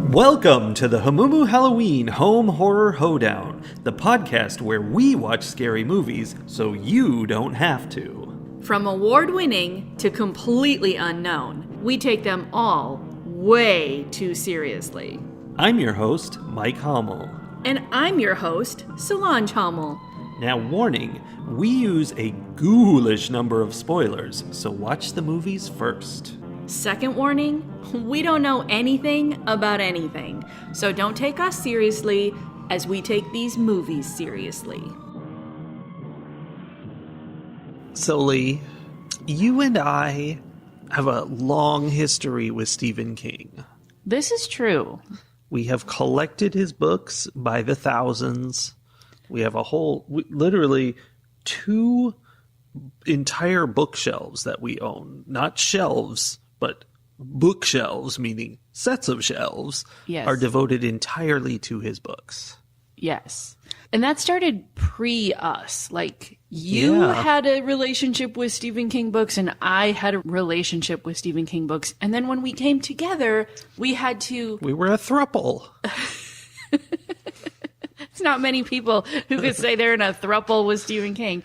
Welcome to the Hamumu Halloween Home Horror Hoedown, the podcast where we watch scary movies so you don't have to. From award-winning to completely unknown, we take them all way too seriously. I'm your host, Mike Hummel. And I'm your host, Solange Hummel. Now, warning, we use a ghoulish number of spoilers, so watch the movies first. Second warning, we don't know anything about anything, so don't take us seriously as we take these movies seriously. So, Lee, you and I have a long history with Stephen King. This is true. We have collected his books by the thousands. We have literally 2 entire bookshelves that we own. Not shelves, but bookshelves, meaning sets of shelves, yes, are devoted entirely to his books. Yes. And that started pre-us. Like, you had a relationship with Stephen King books, and I had a relationship with Stephen King books. And then when we came together, we had to... We were a throuple. It's not many people who could say they're in a throuple with Stephen King.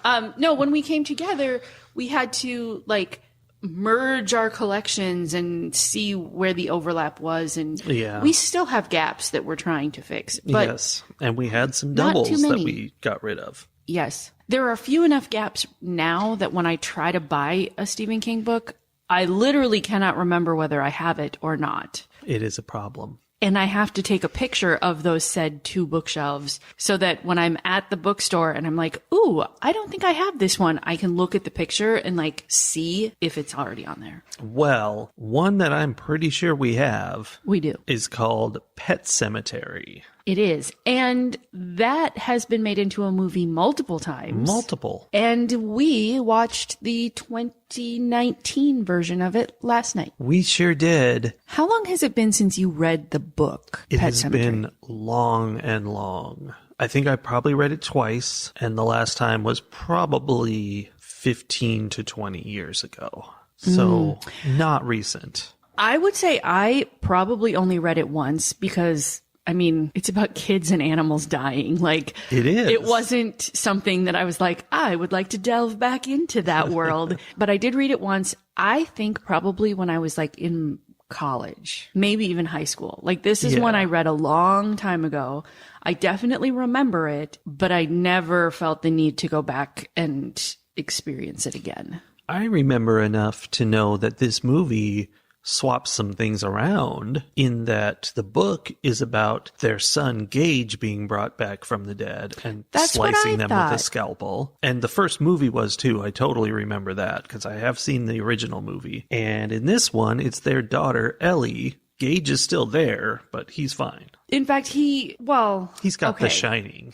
No, when we came together, we had to, like, merge our collections and see where the overlap was, and we still have gaps that we're trying to fix. But yes, and we had some doubles that we got rid of. Yes. There are few enough gaps now that when I try to buy a Stephen King book, I literally cannot remember whether I have it or not. It is a problem. And I have to take a picture of those said 2 bookshelves so that when I'm at the bookstore and I'm like, ooh, I don't think I have this one, I can look at the picture and like see if it's already on there. Well, one that I'm pretty sure we have. We do. Is called Pet Sematary. It is. And that has been made into a movie multiple times. Multiple. And we watched the 2019 version of it last night. We sure did. How long has it been since you read the book, It Pet has Sematary? been long and long. I think I probably read it twice, and the last time was probably 15 to 20 years ago. So not recent. I would say I probably only read it once because... I mean, it's about kids and animals dying. Like, it is. It wasn't something that I was like, I would like to delve back into that world. But I did read it once. I think probably when I was like in college, maybe even high school. Like, this is one I read a long time ago. I definitely remember it, but I never felt the need to go back and experience it again. I remember enough to know that this movie swaps some things around in that the book is about their son Gage being brought back from the dead and slicing them with a scalpel. And the first movie was too. I totally remember that because I have seen the original movie. And in this one, it's their daughter Ellie. Gage is still there, but he's fine. In fact, he's got The Shining.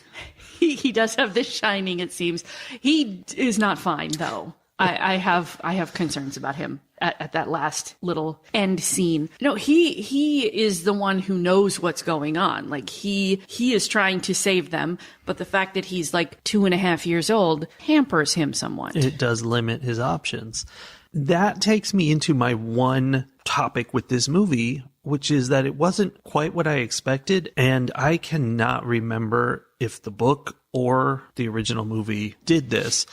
He does have The Shining, it seems. He is not fine, though. I have concerns about him at that last little end scene. No, he is the one who knows what's going on. Like, he is trying to save them, but the fact that he's like 2.5 years old hampers him somewhat. It does limit his options. That takes me into my one topic with this movie, which is that it wasn't quite what I expected, and I cannot remember if the book or the original movie did this.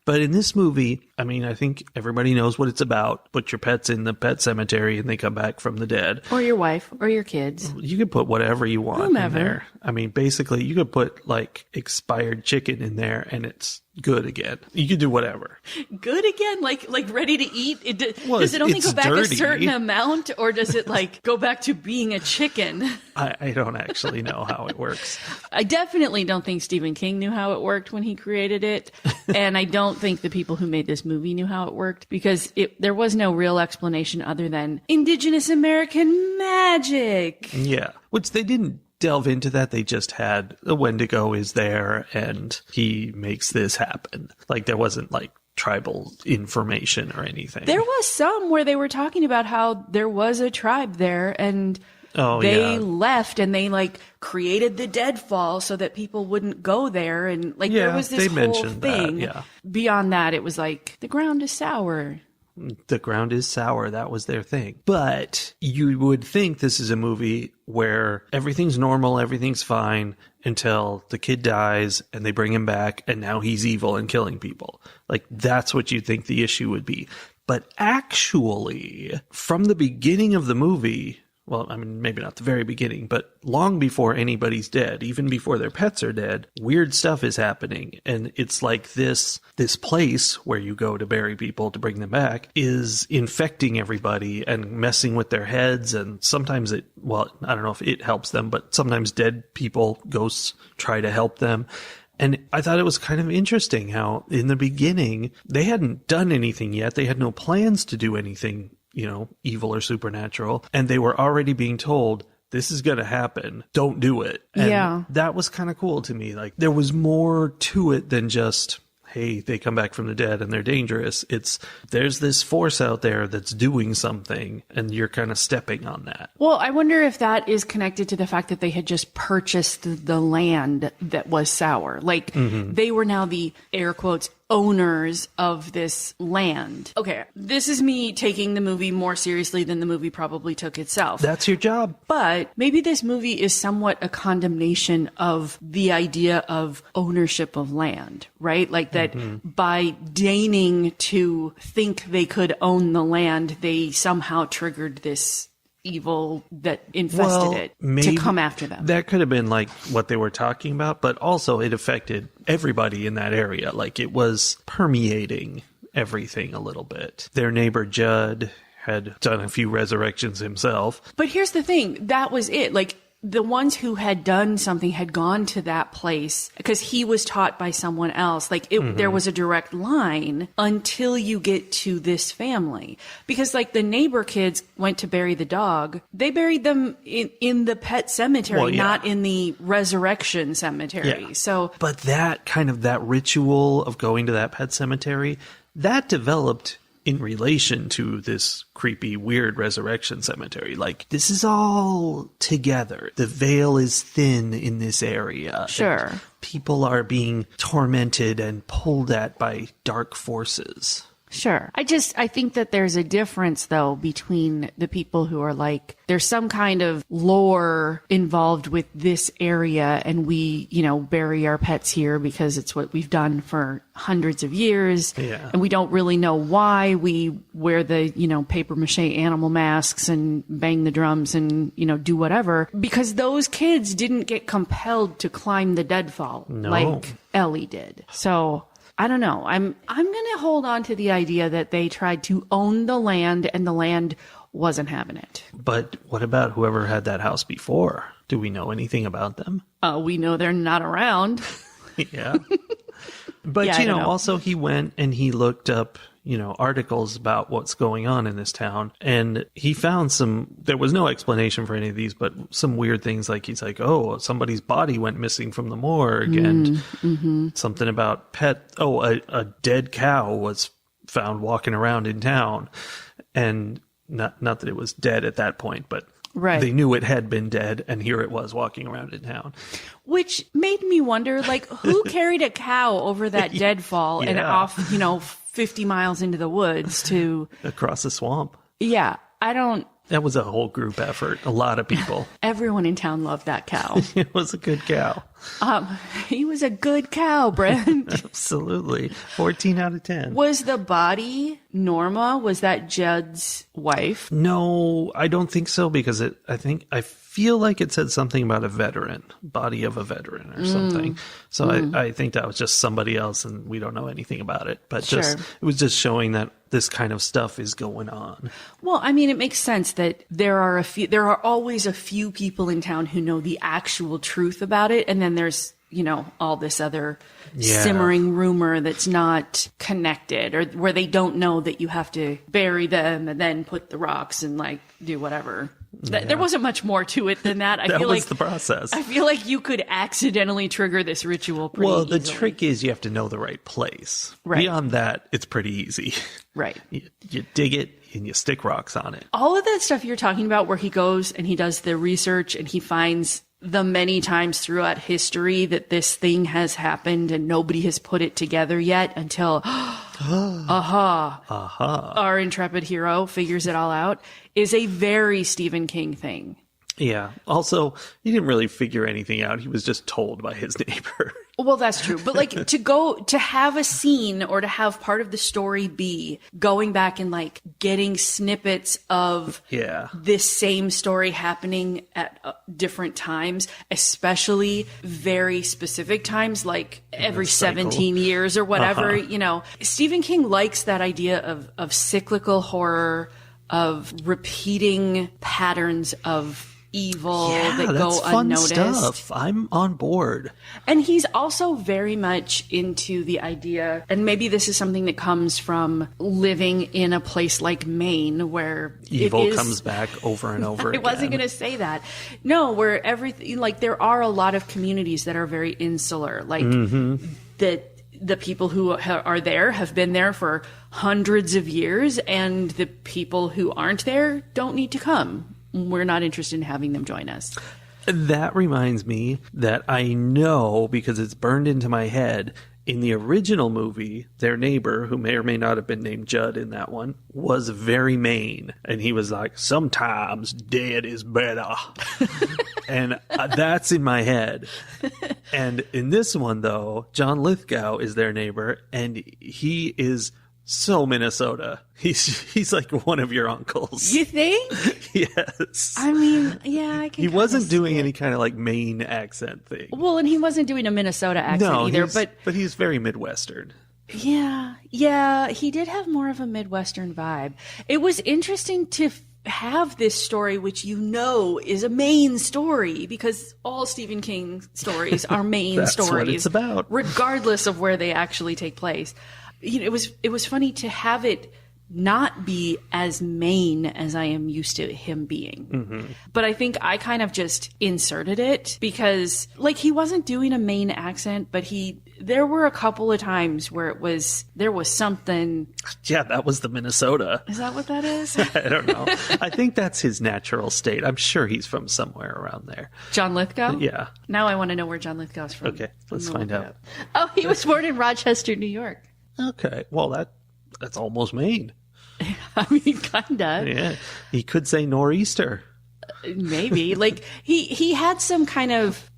But in this movie, I mean, I think everybody knows what it's about. Put your pets in the pet cemetery and they come back from the dead. Or your wife, or your kids. You can put whatever you want in there. I mean, basically, you could put, like, expired chicken in there and it's good again. You can do whatever. Good again? Like ready to eat? Does it only go back dirty. A certain amount, or does it, like, go back to being a chicken? I don't actually know how it works. I definitely don't think Stephen King knew how it worked when he created it. And I don't think the people who made this movie knew how it worked, because there was no real explanation other than Indigenous American magic. Yeah, which they didn't delve into that. They just had the Wendigo is there and he makes this happen. Like, there wasn't like tribal information or anything. There was some where they were talking about how there was a tribe there and they left and they like created the deadfall so that people wouldn't go there, and like there was this whole thing. That, Beyond that, it was like the ground is sour. the ground is sour. That was their thing. But you would think this is a movie where everything's normal, everything's fine until the kid dies and they bring him back and now he's evil and killing people. Like, that's what you'd think the issue would be. But actually, from the beginning of the movie, well, I mean, maybe not the very beginning, but long before anybody's dead, even before their pets are dead, weird stuff is happening. And it's like this place where you go to bury people to bring them back is infecting everybody and messing with their heads. And sometimes I don't know if it helps them, but sometimes dead people, ghosts, try to help them. And I thought it was kind of interesting how in the beginning, they hadn't done anything yet. They had no plans to do anything, evil or supernatural. And they were already being told, this is going to happen. Don't do it. And that was kind of cool to me. Like, there was more to it than just, hey, they come back from the dead and they're dangerous. There's this force out there that's doing something and you're kind of stepping on that. Well, I wonder if that is connected to the fact that they had just purchased the land that was sour. Like, they were now the, air quotes, owners of this land. Okay, this is me taking the movie more seriously than the movie probably took itself. That's your job. But maybe this movie is somewhat a condemnation of the idea of ownership of land, right? Like that by deigning to think they could own the land, they somehow triggered this evil that infested it to come after them. That could have been like what they were talking about, but also it affected everybody in that area. Like, it was permeating everything a little bit. Their neighbor Judd had done a few resurrections himself. But here's the thing. That was it. Like, the ones who had done something had gone to that place because he was taught by someone else. Like, there was a direct line until you get to this family. Because, like, the neighbor kids went to bury the dog. They buried them in the pet cemetery, not in the resurrection cemetery. Yeah. So, but that ritual of going to that pet cemetery, that developed in relation to this creepy, weird resurrection cemetery. Like, this is all together. The veil is thin in this area. Sure. And people are being tormented and pulled at by dark forces. Sure. I think that there's a difference, though, between the people who are like, there's some kind of lore involved with this area and we, bury our pets here because it's what we've done for hundreds of years. Yeah. And we don't really know why we wear the, paper mache animal masks and bang the drums and, do whatever. Because those kids didn't get compelled to climb the deadfall like Ellie did. So I don't know. I'm going to hold on to the idea that they tried to own the land and the land wasn't having it. But what about whoever had that house before? Do we know anything about them? We know they're not around. Yeah. But, also he went and he looked up, articles about what's going on in this town. And he found there was no explanation for any of these, but some weird things like he's like, oh, somebody's body went missing from the morgue. And something about a dead cow was found walking around in town. And not that it was dead at that point, but they knew it had been dead, and here it was walking around in town. Which made me wonder, like, who carried a cow over that deadfall and off, 50 miles into the woods to... across the swamp. Yeah, That was a whole group effort. A lot of people. Everyone in town loved that cow. It was a good cow. He was a good cow, Brent. Absolutely. 14 out of 10. Was the body Norma? Was that Judd's wife? No, I don't think so, because I feel like it said something about a veteran, body of a veteran or something. So I think that was just somebody else and we don't know anything about it. But it was just showing that this kind of stuff is going on. Well, I mean, it makes sense that there are always a few people in town who know the actual truth about it. And then there's, all this other simmering rumor that's not connected, or where they don't know that you have to bury them and then put the rocks and do whatever. Yeah. There wasn't much more to it than that. That was the process. I feel like you could accidentally trigger this ritual pretty easily. The trick is you have to know the right place. Right. Beyond that, it's pretty easy. Right. You dig it and you stick rocks on it. All of that stuff you're talking about, where he goes and he does the research and he finds the many times throughout history that this thing has happened and nobody has put it together yet until our intrepid hero figures it all out, is a very Stephen King thing. Yeah. Also, he didn't really figure anything out. He was just told by his neighbor. Well, that's true. But like to have a scene or to have part of the story be going back and like getting snippets of this same story happening at different times, especially very specific times, like every 17 years or whatever, you know, Stephen King likes that idea of cyclical horror, of repeating patterns of evil that go unnoticed. Fun stuff. I'm on board. And he's also very much into the idea, and maybe this is something that comes from living in a place like Maine where evil comes back over and over again. I wasn't going to say that. No, where everything, like there are a lot of communities that are very insular, like that the people who are there have been there for hundreds of years, and the people who aren't there don't need to come. We're not interested in having them join us. That reminds me that I know, because it's burned into my head, in the original movie, their neighbor, who may or may not have been named Judd in that one, was very Maine. And he was like, sometimes dead is better. And that's in my head. And in this one, though, John Lithgow is their neighbor, and he is so Minnesota. He's like one of your uncles. You think? Yes. I mean, yeah, I can. He wasn't doing any kind of like Maine accent thing. Well, and he wasn't doing a Minnesota accent either. But he's very Midwestern. Yeah, he did have more of a Midwestern vibe. It was interesting to have this story, which you know is a Maine story, because all Stephen King stories are Maine stories. That's what it's about. Regardless of where they actually take place. You know, it was funny to have it not be as Maine as I am used to him being. But I think I kind of just inserted it because, like, he wasn't doing a Maine accent, but there were a couple of times where there was something. Yeah, that was the Minnesota. Is that what that is? I don't know. I think that's his natural state. I'm sure he's from somewhere around there. John Lithgow? Yeah. Now I want to know where John Lithgow's from. Okay, let's find out. Oh, he was born in Rochester, New York. Okay, well, that's almost Maine. I mean, kinda. Yeah, he could say nor'easter. Maybe. Like, he had some kind of,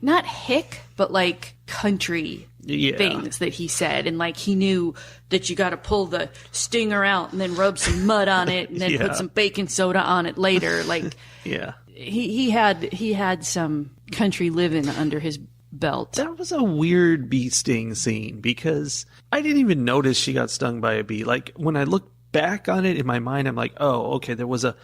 not hick, but like country things that he said. And like, he knew that you got to pull the stinger out and then rub some mud on it and then put some baking soda on it later. Like, he had some country living under his belt. That was a weird bee sting scene because I didn't even notice she got stung by a bee. Like, when I look back on it in my mind, I'm like, oh, okay, there was a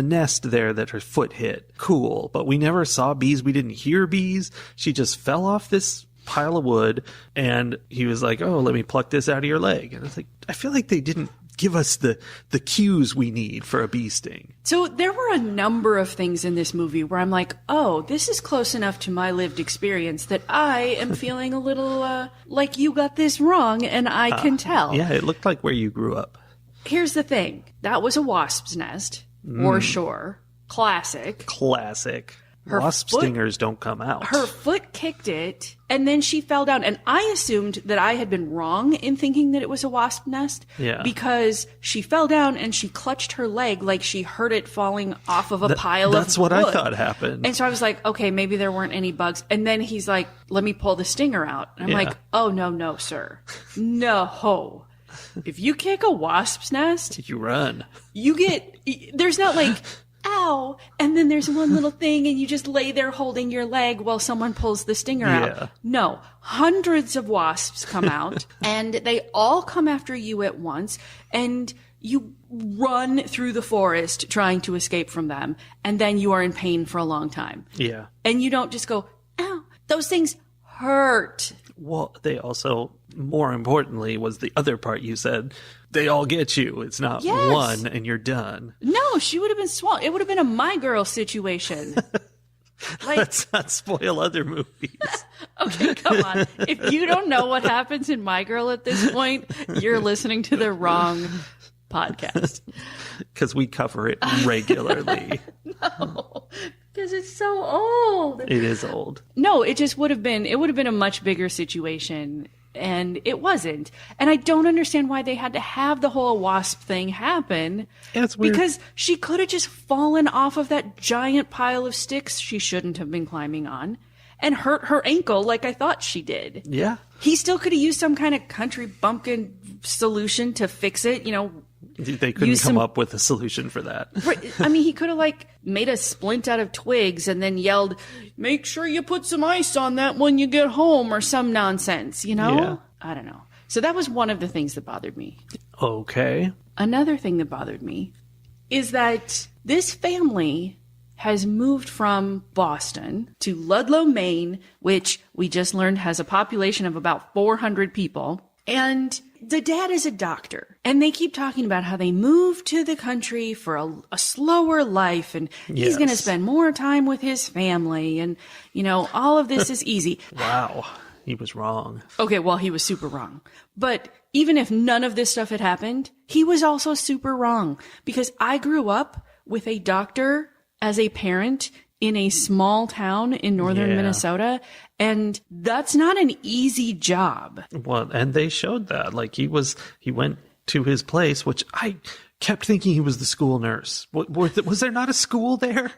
nest there that her foot hit. Cool. But we never saw bees. We didn't hear bees. She just fell off this pile of wood, and he was like, oh, let me pluck this out of your leg. And I was like, I feel like they didn't give us the cues we need for a bee sting. So there were a number of things in this movie where I'm like, oh, this is close enough to my lived experience that I am feeling a little like you got this wrong, and I can tell. Yeah, it looked like where you grew up. Here's the thing. That was a wasp's nest, for sure. Classic. Wasp stingers don't come out. Her foot kicked it, and then she fell down. And I assumed that I had been wrong in thinking that it was a wasp nest. Yeah. Because she fell down and she clutched her leg like she heard it falling off of a pile of wood. That's what I thought happened. And so I was like, okay, maybe there weren't any bugs. And then he's like, let me pull the stinger out. And I'm like, oh, no, sir. No. If you kick a wasp's nest, you run. There's not like, ow, and then there's one little thing and you just lay there holding your leg while someone pulls the stinger out. No, hundreds of wasps come out and they all come after you at once, and you run through the forest trying to escape from them, and then you are in pain for a long time. Yeah. And you don't just go, ow, those things hurt. Well, they also, more importantly, was the other part you said, they all get you. It's not one and you're done. No, she would have been swallowed. It would have been a My Girl situation. Like, let's not spoil other movies. Okay, come on. If you don't know what happens in My Girl at this point, you're listening to the wrong podcast. Because we cover it regularly. No, because it's so old. It is old. No, it just would have been a much bigger situation. And it wasn't. And I don't understand why they had to have the whole wasp thing happen. Yeah, it's weird. Because she could have just fallen off of that giant pile of sticks she shouldn't have been climbing on and hurt her ankle like I thought she did. Yeah. He still could have used some kind of country bumpkin solution to fix it, They couldn't come up with a solution for that. Right. I mean, he could have made a splint out of twigs and then yelled, "Make sure you put some ice on that when you get home," or some nonsense, Yeah. I don't know. So that was one of the things that bothered me. Okay. Another thing that bothered me is that this family has moved from Boston to Ludlow, Maine, which we just learned has a population of about 400 people. And the dad is a doctor, and they keep talking about how they moved to the country for a slower life, and he's going to spend more time with his family, and, all of this is easy. Wow. He was wrong. Okay, well, he was super wrong. But even if none of this stuff had happened, he was also super wrong, because I grew up with a doctor as a parent in a small town in northern Minnesota, and that's not an easy job. Well, and they showed that. He went to his place, which I kept thinking he was the school nurse. Was there not a school there?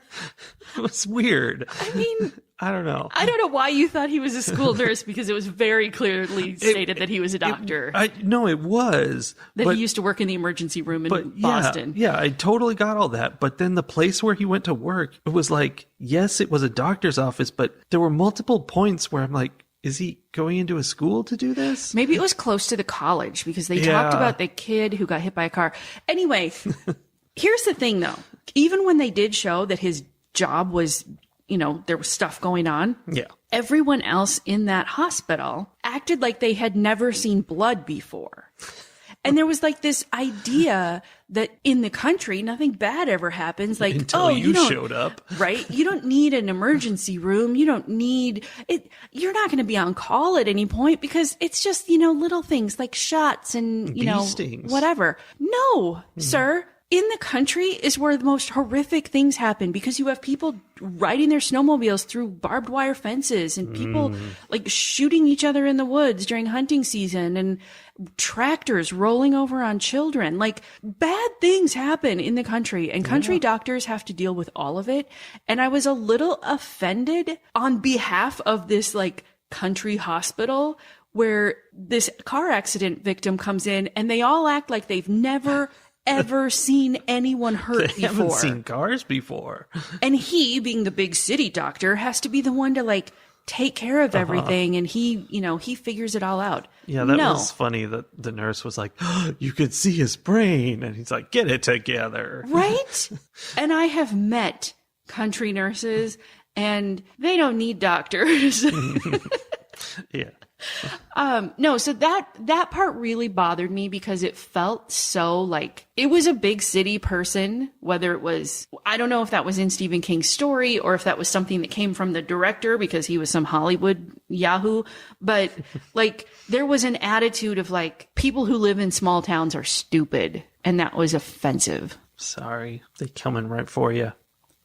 It was weird. I mean, I don't know. I don't know why you thought he was a school nurse, because it was very clearly stated that he was a doctor. No, it was. He used to work in the emergency room in Boston. Yeah, I totally got all that. But then the place where he went to work, it was yes, it was a doctor's office, but there were multiple points where I'm like, is he going into a school to do this? Maybe it was close to the college, because they talked about the kid who got hit by a car. Anyway, here's the thing, though. Even when they did show that his job was, there was stuff going on. Yeah. Everyone else in that hospital acted like they had never seen blood before. And there was this idea that in the country, nothing bad ever happens. Until you showed up. Right? You don't need an emergency room. You don't need it. You're not going to be on call at any point, because it's just, little things like shots and, Bee stings. Whatever. No, sir. In the country is where the most horrific things happen, because you have people riding their snowmobiles through barbed wire fences and people shooting each other in the woods during hunting season and tractors rolling over on children. Bad things happen in the country, and country doctors have to deal with all of it. And I was a little offended on behalf of this country hospital where this car accident victim comes in and they all act like they've never ever seen anyone hurt They before. haven't seen cars before. And he, being the big city doctor, has to be the one to take care of everything, and he figures it all out. Yeah, that was funny that the nurse was like, oh, you could see his brain, and he's like, get it together. Right? And I have met country nurses, and they don't need doctors. Yeah. No, so that part really bothered me, because it felt so it was a big city person, whether it was, I don't know if that was in Stephen King's story or if that was something that came from the director because he was some Hollywood Yahoo, but there was an attitude of people who live in small towns are stupid, and that was offensive. Sorry, they coming right for you.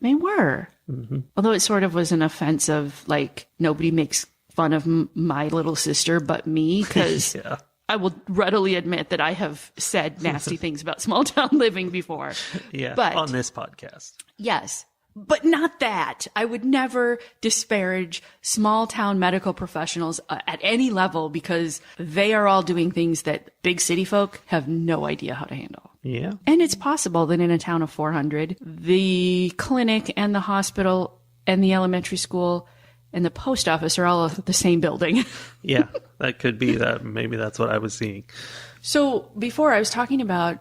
They were. Mm-hmm. Although it sort of was an offense of nobody makes fun of my little sister but me, because I will readily admit that I have said nasty things about small town living before. Yeah, but on this podcast. Yes, but not that. I would never disparage small town medical professionals at any level, because they are all doing things that big city folk have no idea how to handle. Yeah. And it's possible that in a town of 400, the clinic and the hospital and the elementary school and the post office are all the same building. Yeah, that could be that. Maybe that's what I was seeing. So before I was talking about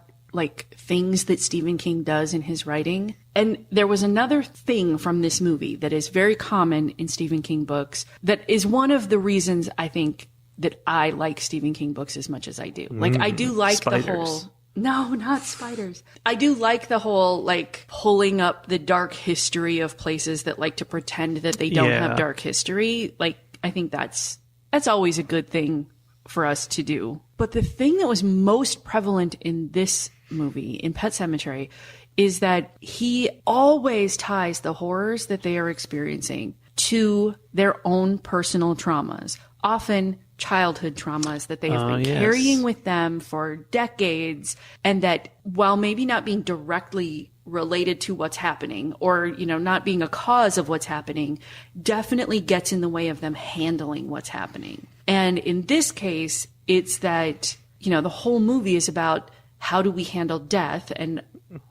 things that Stephen King does in his writing. And there was another thing from this movie that is very common in Stephen King books that is one of the reasons I think that I like Stephen King books as much as I do. I do like spiders. the whole... No, not spiders. I do like the whole, pulling up the dark history of places that like to pretend that they don't have dark history. I think that's always a good thing for us to do. But the thing that was most prevalent in this movie, in Pet Sematary, is that he always ties the horrors that they are experiencing to their own personal traumas, often childhood traumas that they have been carrying with them for decades, and that while maybe not being directly related to what's happening or, not being a cause of what's happening, definitely gets in the way of them handling what's happening. And in this case, it's that, the whole movie is about how do we handle death, and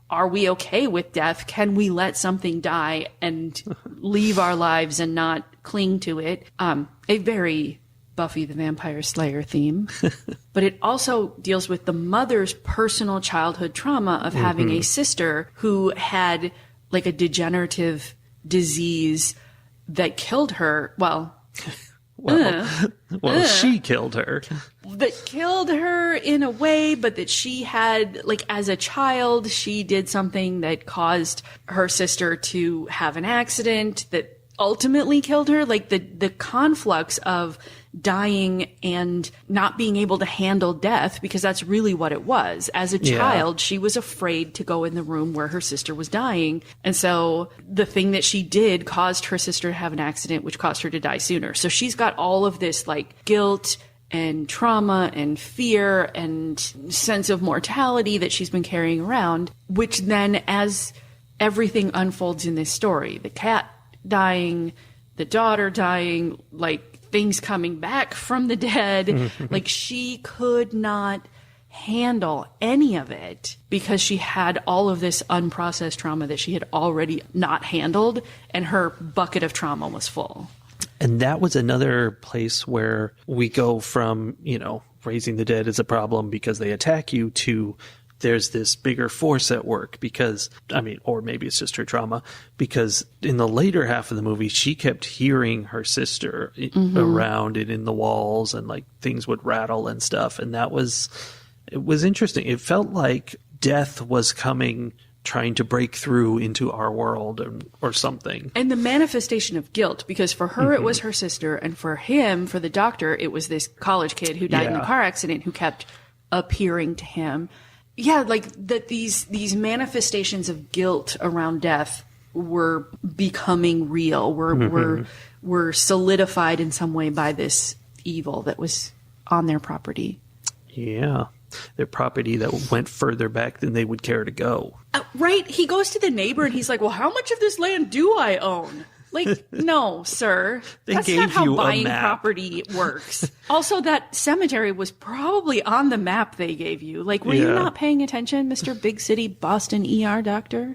are we okay with death? Can we let something die and leave our lives and not cling to it? A very Buffy the Vampire Slayer theme. But it also deals with the mother's personal childhood trauma of having a sister who had like a degenerative disease that killed her. She killed her. That killed her in a way, but that she had, like, as a child, she did something that caused her sister to have an accident that ultimately killed her. Like, the conflux of dying and not being able to handle death, because that's really what it was. As a child, she was afraid to go in the room where her sister was dying. And so the thing that she did caused her sister to have an accident, which caused her to die sooner. So she's got all of this like guilt and trauma and fear and sense of mortality that she's been carrying around, which then, as everything unfolds in this story, the cat dying, the daughter dying, like, things coming back from the dead, like, she could not handle any of it because she had all of this unprocessed trauma that she had already not handled, and her bucket of trauma was full. And that was another place where we go from, raising the dead is a problem because they attack you, to there's this bigger force at work because, or maybe it's just her trauma, because in the later half of the movie, she kept hearing her sister around and in the walls, and like things would rattle and stuff. And it was interesting. It felt like death was coming, trying to break through into our world or something. And the manifestation of guilt, because for her, it was her sister. And for him, for the doctor, it was this college kid who died in a car accident who kept appearing to him. Yeah, like that these manifestations of guilt around death were becoming real, were solidified in some way by this evil that was on their property. Yeah. Their property that went further back than they would care to go. Right? He goes to the neighbor and he's like, well, how much of this land do I own? Like, no, sir. That's not how buying property works. Also, that cemetery was probably on the map they gave you. Like, were you not paying attention, Mr. Big City Boston ER doctor?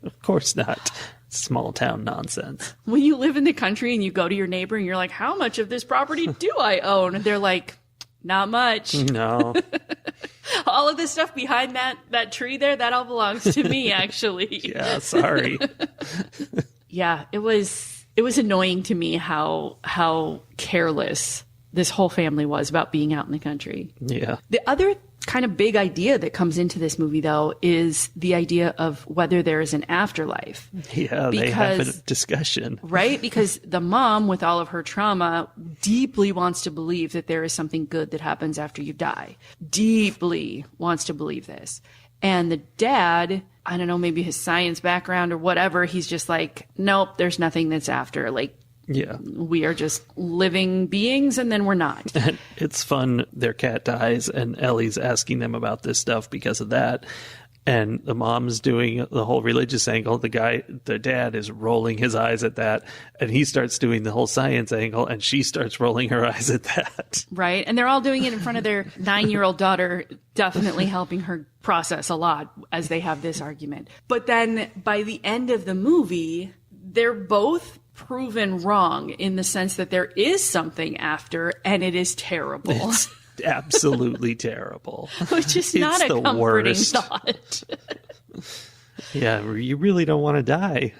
Of course not. Small town nonsense. When you live in the country and you go to your neighbor and you're like, how much of this property do I own? And they're like, not much. No. All of this stuff behind that tree there, that all belongs to me, actually. Yeah, sorry. Yeah, it was annoying to me how careless this whole family was about being out in the country. Yeah. The other kind of big idea that comes into this movie, though, is the idea of whether there is an afterlife. Yeah, they have a discussion. Right? Because the mom, with all of her trauma, deeply wants to believe that there is something good that happens after you die. Deeply wants to believe this. And the dad, I don't know, maybe his science background or whatever, he's just like, nope, there's nothing that's after. Like, we are just living beings, and then we're not. It's fun. Their cat dies, and Ellie's asking them about this stuff because of that. And the mom's doing the whole religious angle. The dad is rolling his eyes at that, and he starts doing the whole science angle, and she starts rolling her eyes at that. Right. And they're all doing it in front of their 9-year-old daughter, definitely helping her process a lot as they have this argument. But then by the end of the movie, they're both proven wrong in the sense that there is something after, and it is terrible. It's absolutely terrible. Which is not a comforting thought. Yeah, you really don't want to die.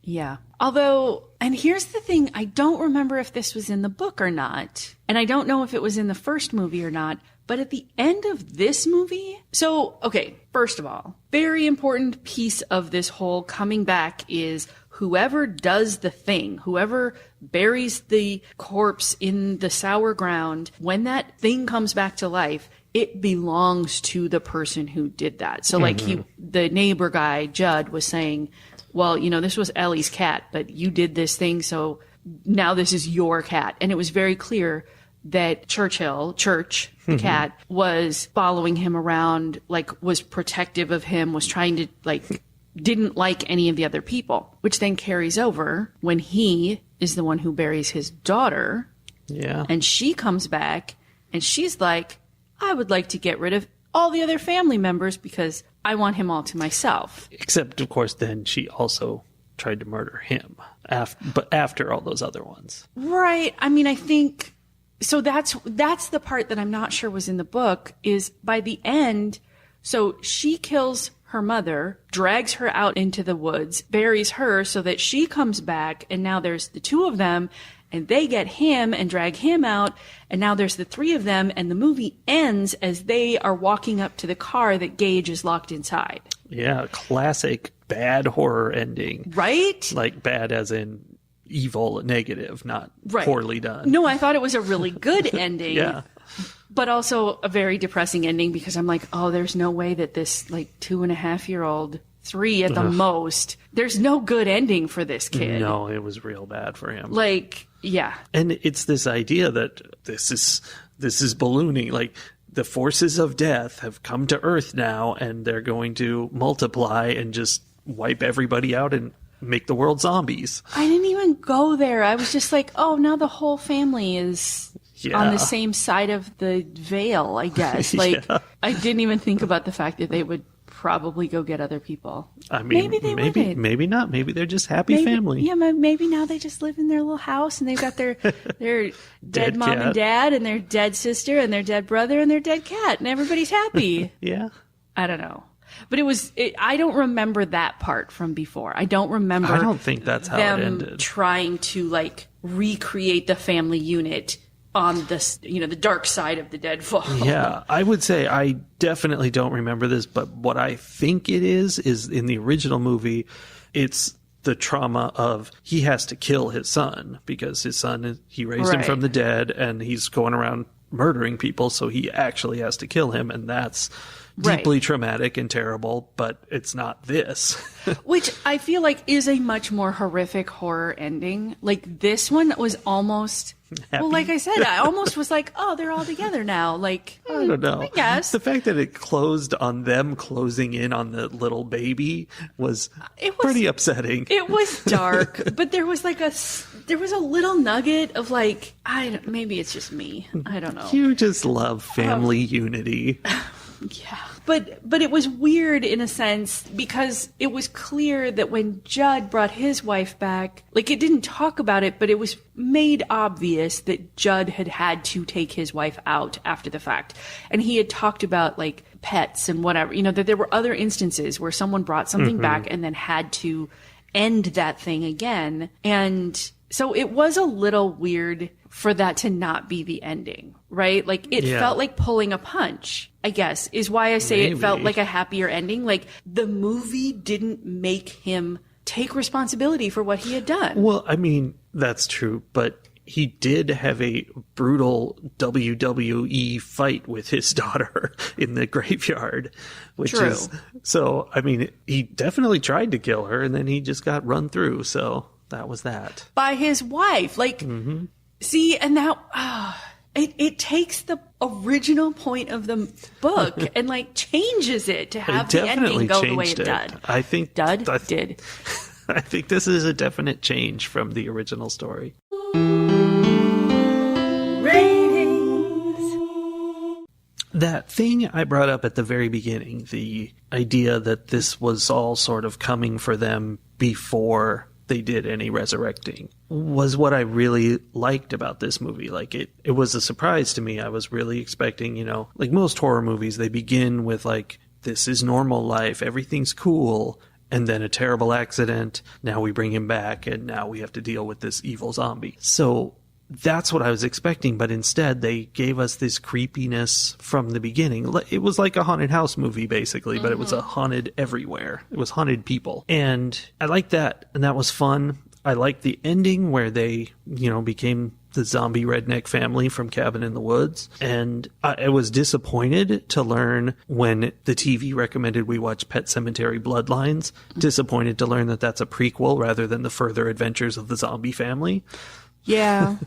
Yeah. Although, and here's the thing, I don't remember if this was in the book or not, and I don't know if it was in the first movie or not, but at the end of this movie, so, okay, first of all, very important piece of this whole coming back is whoever does the thing, whoever buries the corpse in the sour ground, when that thing comes back to life, it belongs to the person who did that. So like the neighbor guy, Judd, was saying, well, this was Ellie's cat, but you did this thing, so now this is your cat. And it was very clear that Church, the cat, was following him around, like was protective of him, was trying to like, didn't like any of the other people, which then carries over when he is the one who buries his daughter. Yeah. And she comes back and she's like, I would like to get rid of all the other family members because I want him all to myself. Except, of course, then she also tried to murder him, but after all those other ones. Right. I mean, I think, so that's the part that I'm not sure was in the book, is by the end, so she kills her mother, drags her out into the woods, buries her so that she comes back, and now there's the two of them, and they get him and drag him out, and now there's the three of them, and the movie ends as they are walking up to the car that Gage is locked inside. Yeah, classic bad horror ending. Right? Like bad as in evil, negative, not poorly done. No, I thought it was a really good ending. Yeah. But also a very depressing ending because I'm like, oh, there's no way that this like 2.5-year-old, 3 at the most, there's no good ending for this kid. No, it was real bad for him. Like, yeah. And it's this idea that this is ballooning. Like the forces of death have come to Earth now, and they're going to multiply and just wipe everybody out and make the world zombies. I didn't even go there. I was just like, oh, now the whole family is on the same side of the veil, I guess. Like, I didn't even think about the fact that they would probably go get other people. I mean, maybe not. Maybe they're just happy family. Yeah, maybe now they just live in their little house and they've got their dead mom cat. And dad and their dead sister and their dead brother and their dead cat, and everybody's happy. Yeah. I don't know. But I don't remember that part from before. I don't think that's how it ended. Trying to like recreate the family unit on this, the dark side of the deadfall. Yeah, I would say I definitely don't remember this, but what I think it is in the original movie, it's the trauma of he has to kill his son because his son, he raised him from the dead and he's going around murdering people, so he actually has to kill him, and that's deeply traumatic and terrible, but it's not this. Which I feel like is a much more horrific horror ending. Like this one was almost happy. Well, like I said, I almost was like, oh, they're all together now. Like, I don't know. I guess. The fact that it closed on them closing in on the little baby was pretty upsetting. It was dark, but there was like there was a little nugget of like, maybe it's just me. I don't know. You just love family unity. Yeah. But it was weird in a sense because it was clear that when Judd brought his wife back, like it didn't talk about it, but it was made obvious that Judd had to take his wife out after the fact. And he had talked about like pets and whatever, that there were other instances where someone brought something back and then had to end that thing again. And so it was a little weird for that to not be the ending, right? Like it felt like pulling a punch, I guess, is why I say it felt like a happier ending. Like the movie didn't make him take responsibility for what he had done. Well, I mean, that's true, but he did have a brutal WWE fight with his daughter in the graveyard, which is, so, I mean, he definitely tried to kill her and then he just got run through. So that was that. By his wife. Like, see, and that, it takes the original point of the book and like changes it to have the ending go the way it did. I think did. I think this is a definite change from the original story. That thing I brought up at the very beginning, the idea that this was all sort of coming for them before they did any resurrecting, was what I really liked about this movie. Like it was a surprise to me. I was really expecting, like most horror movies, they begin with like, this is normal life, everything's cool, and then a terrible accident, now we bring him back, and now we have to deal with this evil zombie. So that's what I was expecting, but instead they gave us this creepiness from the beginning. It was like a haunted house movie, basically, but it was a haunted everywhere. It was haunted people. And I liked that, and that was fun. I liked the ending where they, became the zombie redneck family from Cabin in the Woods. And I was disappointed to learn when the TV recommended we watch Pet Sematary Bloodlines, disappointed to learn that that's a prequel rather than the further adventures of the zombie family. Yeah.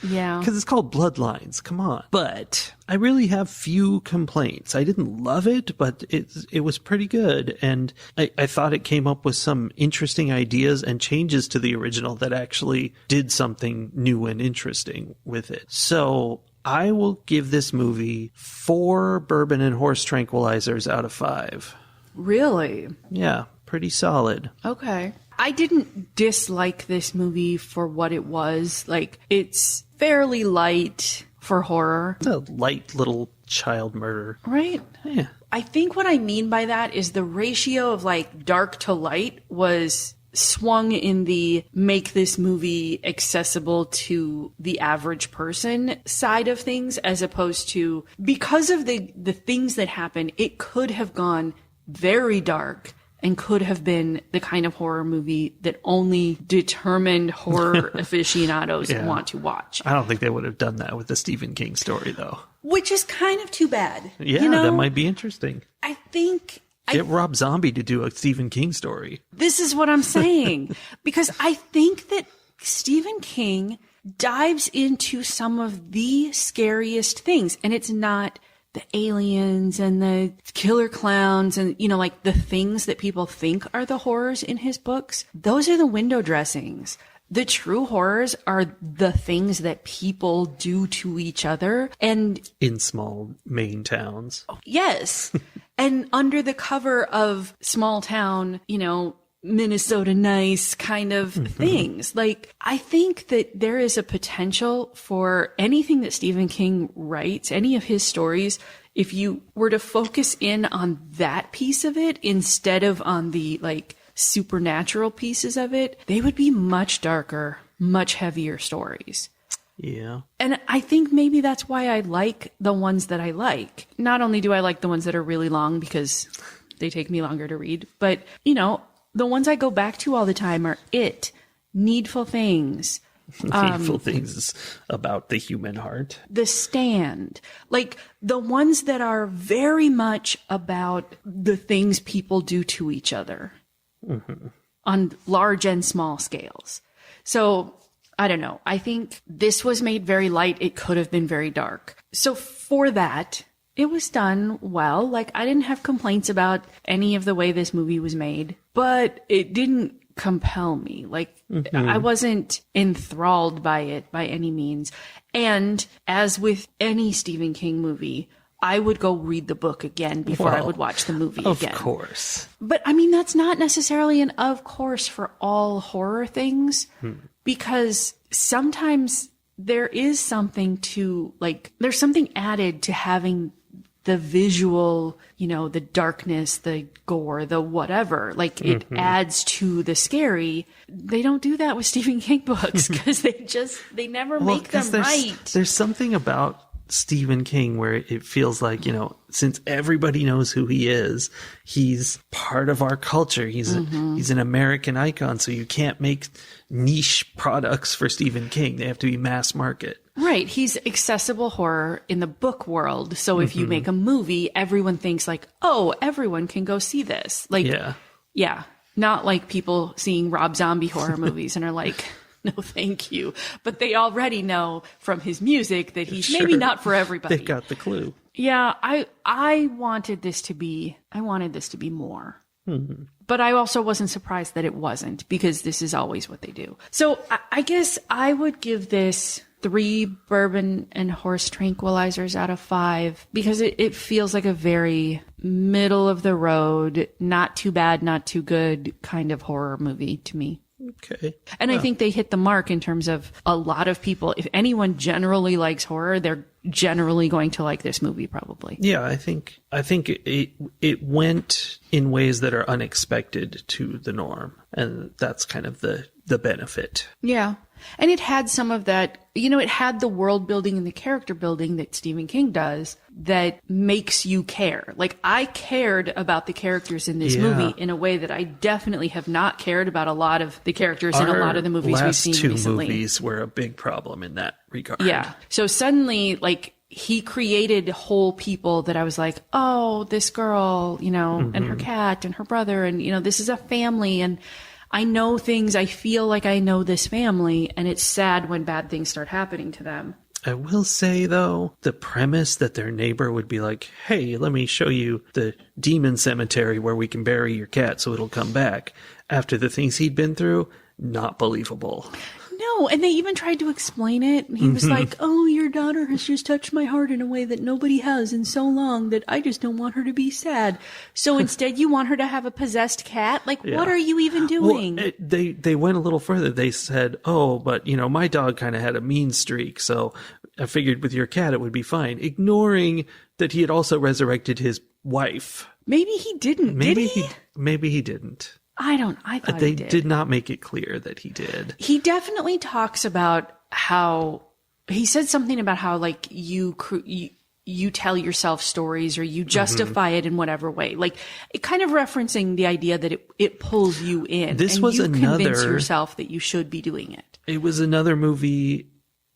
Yeah. Because it's called Bloodlines. Come on. But I really have few complaints. I didn't love it, but it was pretty good. And I thought it came up with some interesting ideas and changes to the original that actually did something new and interesting with it. So I will give this movie 4 bourbon and horse tranquilizers out of 5. Really? Yeah, pretty solid. Okay. I didn't dislike this movie for what it was. Like, it's fairly light for horror. It's a light little child murder. Right? Yeah. I think what I mean by that is the ratio of like dark to light was swung in the make this movie accessible to the average person side of things, as opposed to, because of the things that happen, it could have gone very dark and could have been the kind of horror movie that only determined horror aficionados want to watch. I don't think they would have done that with the Stephen King story, though. Which is kind of too bad. Yeah, you know? That might be interesting. I think... Get Rob Zombie to do a Stephen King story. This is what I'm saying. Because I think that Stephen King dives into some of the scariest things. And it's not the aliens and the killer clowns and, you know, like the things that people think are the horrors in his books. Those are the window dressings. The true horrors are the things that people do to each other. And in small Maine towns. Yes. And under the cover of small town, you know, Minnesota nice kind of things. Like, I think that there is a potential for anything that Stephen King writes, any of his stories, if you were to focus in on that piece of it instead of on the like supernatural pieces of it, they would be much darker, much heavier stories. Yeah. And I think maybe that's why I like the ones that I like. Not only do I like the ones that are really long because they take me longer to read, but, you know, the ones I go back to all the time are Needful Things. Needful Things about the human heart. The Stand. Like, the ones that are very much about the things people do to each other on large and small scales. So, I don't know. I think this was made very light. It could have been very dark. So for that, it was done well. Like, I didn't have complaints about any of the way this movie was made, but it didn't compel me. Like, I wasn't enthralled by it by any means. And as with any Stephen King movie, I would go read the book again before I would watch the movie again. Of course. But I mean, that's not necessarily an of course for all horror things, because sometimes there is something to, like, there's something added to having the visual, you know, the darkness, the gore, the whatever. Like, it adds to the scary. They don't do that with Stephen King books because they never make them right. There's something about Stephen King where it feels like, you know, since everybody knows who he is, he's part of our culture. He's an American icon, so you can't make niche products for Stephen King. They have to be mass market. Right. He's accessible horror in the book world. So if you make a movie, everyone thinks like, oh, everyone can go see this. Like, yeah. Not like people seeing Rob Zombie horror movies and are like, no, thank you. But they already know from his music that he's maybe not for everybody. They've got the clue. Yeah, I wanted this to be more. But I also wasn't surprised that it wasn't, because this is always what they do. So I guess I would give this 3 bourbon and horse tranquilizers out of 5, because it feels like a very middle of the road, not too bad, not too good kind of horror movie to me. Okay. And I think they hit the mark in terms of a lot of people. If anyone generally likes horror, they're generally going to like this movie probably. Yeah, I think it went in ways that are unexpected to the norm, and that's kind of the benefit. Yeah. And it had some of that, you know, it had the world building and the character building that Stephen King does that makes you care. Like, I cared about the characters in this movie in a way that I definitely have not cared about a lot of the characters in a lot of the movies we've seen recently. Last 2 movies were a big problem in that regard. Yeah. So suddenly, like, he created whole people that I was like, oh, this girl, you know, and her cat and her brother, and, you know, this is a family. And I know things. I feel like I know this family, and it's sad when bad things start happening to them. I will say, though, the premise that their neighbor would be like, hey, let me show you the demon cemetery where we can bury your cat so it'll come back after the things he'd been through, not believable. No, and they even tried to explain it. He was like, oh, your daughter has just touched my heart in a way that nobody has in so long that I just don't want her to be sad. So instead you want her to have a possessed cat? Like, what are you even doing? Well, they went a little further. They said, oh, but, my dog kind of had a mean streak, so I figured with your cat it would be fine. Ignoring that he had also resurrected his wife. Maybe he didn't, did he? Maybe he didn't. I thought they he did. Did not make it clear that he did. He definitely talks about how he said something about how like you tell yourself stories or you justify it in whatever way, like it kind of referencing the idea that it pulls you in. This and was you another convince yourself that you should be doing it. It was another movie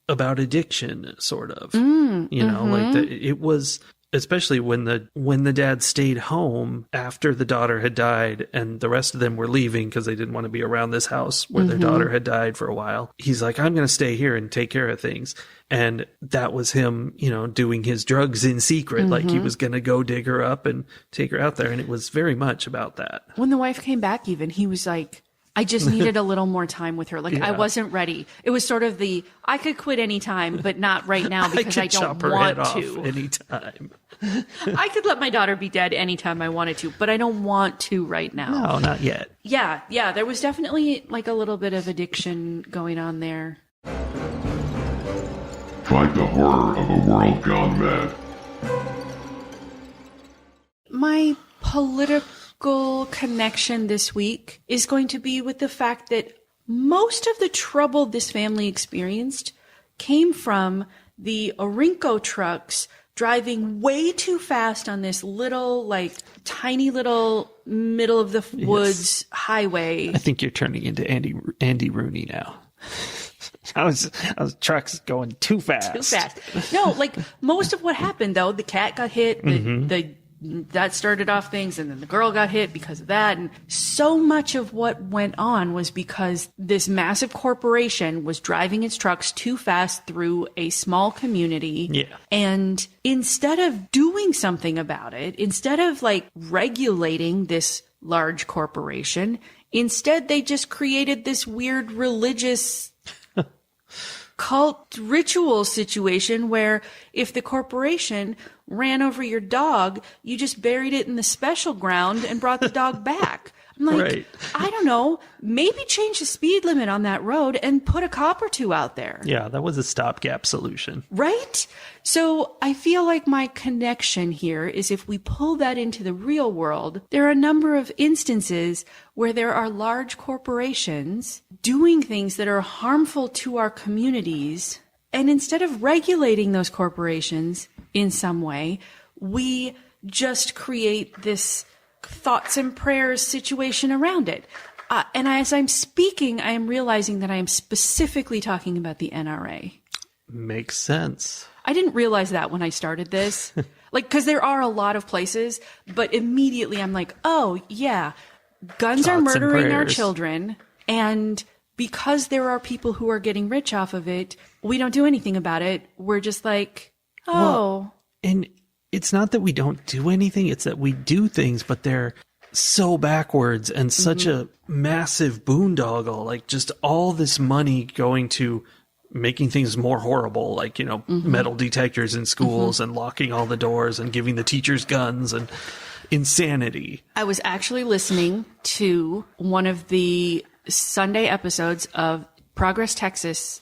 about addiction, sort of. It was. Especially when the dad stayed home after the daughter had died and the rest of them were leaving because they didn't want to be around this house where their daughter had died for a while. He's like, I'm going to stay here and take care of things. And that was him, doing his drugs in secret. Like he was going to go dig her up and take her out there. And it was very much about that. When the wife came back even, he was like, I just needed a little more time with her. Like I wasn't ready. It was sort of I could quit anytime, but not right now because I don't want to. Anytime. I could let my daughter be dead anytime I wanted to, but I don't want to right now. No, not yet. Yeah. There was definitely like a little bit of addiction going on there. Fight the horror of a world gone mad. My political connection this week is going to be with the fact that most of the trouble this family experienced came from the Orinco trucks driving way too fast on this little, like, tiny little middle of the woods highway. I think you're turning into Andy Rooney now. I was trucks going too fast. Too fast. No, like most of what happened though, the cat got hit, that started off things, and then the girl got hit because of that. And so much of what went on was because this massive corporation was driving its trucks too fast through a small community. Yeah. And instead of doing something about it, instead of like regulating this large corporation, instead they just created this weird religious cult ritual situation where if the corporation ran over your dog, you just buried it in the special ground and brought the dog back. I'm like, right. I don't know, maybe change the speed limit on that road and put a cop or two out there. Yeah, that was a stopgap solution. Right? So I feel like my connection here is if we pull that into the real world, there are a number of instances where there are large corporations doing things that are harmful to our communities. And instead of regulating those corporations in some way, we just create this thoughts and prayers situation around it. And as I'm speaking, I am realizing that I am specifically talking about the NRA. Makes sense. I didn't realize that when I started this. Like, because there are a lot of places, but immediately I'm like, oh, yeah, guns are murdering our children. And because there are people who are getting rich off of it, we don't do anything about it. We're just like, oh. Well, and it's not that we don't do anything, it's that we do things, but they're so backwards and such a massive boondoggle. Like just all this money going to making things more horrible, like, metal detectors in schools and locking all the doors and giving the teachers guns and insanity. I was actually listening to one of the Sunday episodes of Progress Texas,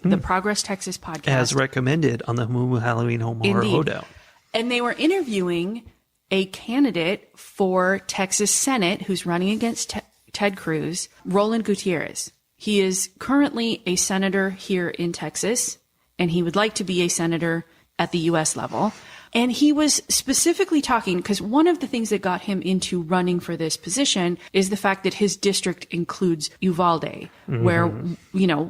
the Progress Texas podcast. As recommended on the Moo Halloween Home Horror Hoedown. And they were interviewing a candidate for Texas Senate who's running against Ted Cruz, Roland Gutierrez. He is currently a senator here in Texas, and he would like to be a senator at the U.S. level. And he was specifically talking, because one of the things that got him into running for this position is the fact that his district includes Uvalde, where,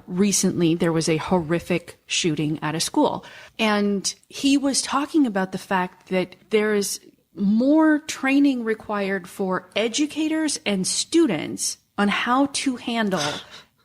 recently there was a horrific shooting at a school. And he was talking about the fact that there is more training required for educators and students on how to handle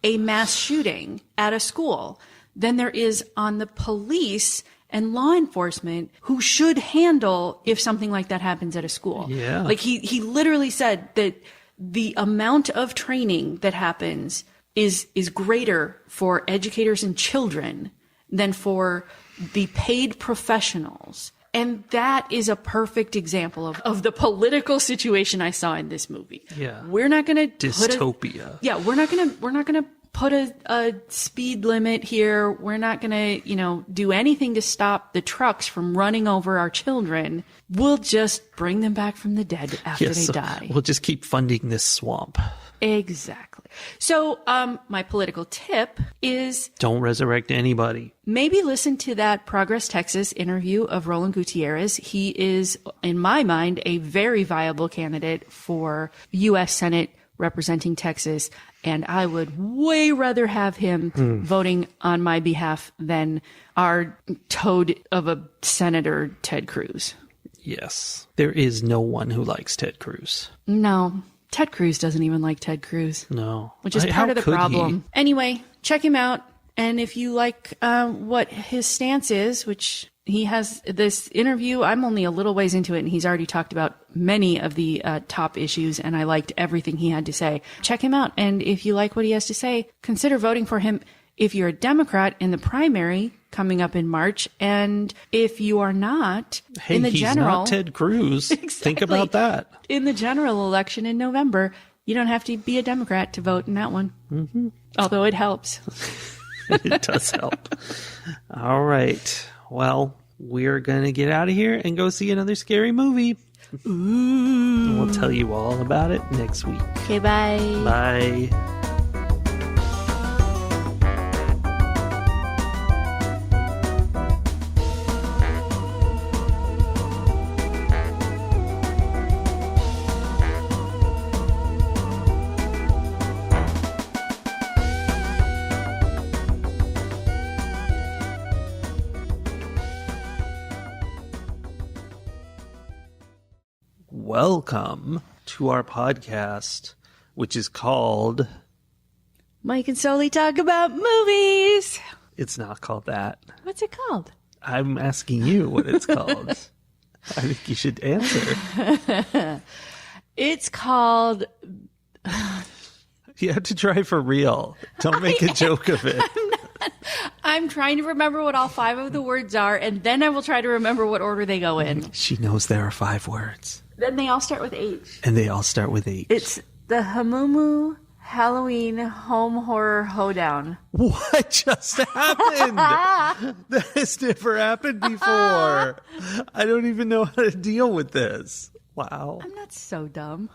a mass shooting at a school than there is on the police and law enforcement who should handle if something like that happens at a school. Yeah. Like he literally said that the amount of training that happens is greater for educators and children than for the paid professionals. And that is a perfect example of the political situation I saw in this movie. Yeah. We're not going to Dystopia. we're not going to put a speed limit here. We're not going to, do anything to stop the trucks from running over our children. We'll just bring them back from the dead after they die. We'll just keep funding this swamp. Exactly. So, my political tip is don't resurrect anybody. Maybe listen to that Progress Texas interview of Roland Gutierrez. He is, in my mind, a very viable candidate for U.S. Senate representing Texas. And I would way rather have him voting on my behalf than our toad of a Senator, Ted Cruz. Yes. There is no one who likes Ted Cruz. No. Ted Cruz doesn't even like Ted Cruz. No. Which is part of the problem. Anyway, check him out. And if you like what his stance is, which he has this interview, I'm only a little ways into it, and he's already talked about many of the top issues, and I liked everything he had to say. Check him out. And if you like what he has to say, consider voting for him if you're a Democrat in the primary coming up in March. And if you are not, hey, in the he's general, not Ted Cruz. Exactly. Think about that. In the general election in November, you don't have to be a Democrat to vote in that one. Mm-hmm. Although it helps. It does help. All right. Well, we're going to get out of here and go see another scary movie. Ooh. We'll tell you all about it next week. Okay, bye. Bye. Welcome to our podcast, which is called Mike and Sully Talk About Movies. It's not called that. What's it called? I'm asking you what it's called. I think you should answer. It's called... You have to try for real. Don't make a joke of it. I'm trying to remember what all 5 of the words are, and then I will try to remember what order they go in. She knows there are 5 words. Then they all start with H. And they all start with H. It's the Hamumu Halloween Home Horror Hoedown. What just happened? That has never happened before. I don't even know how to deal with this. Wow. I'm not so dumb.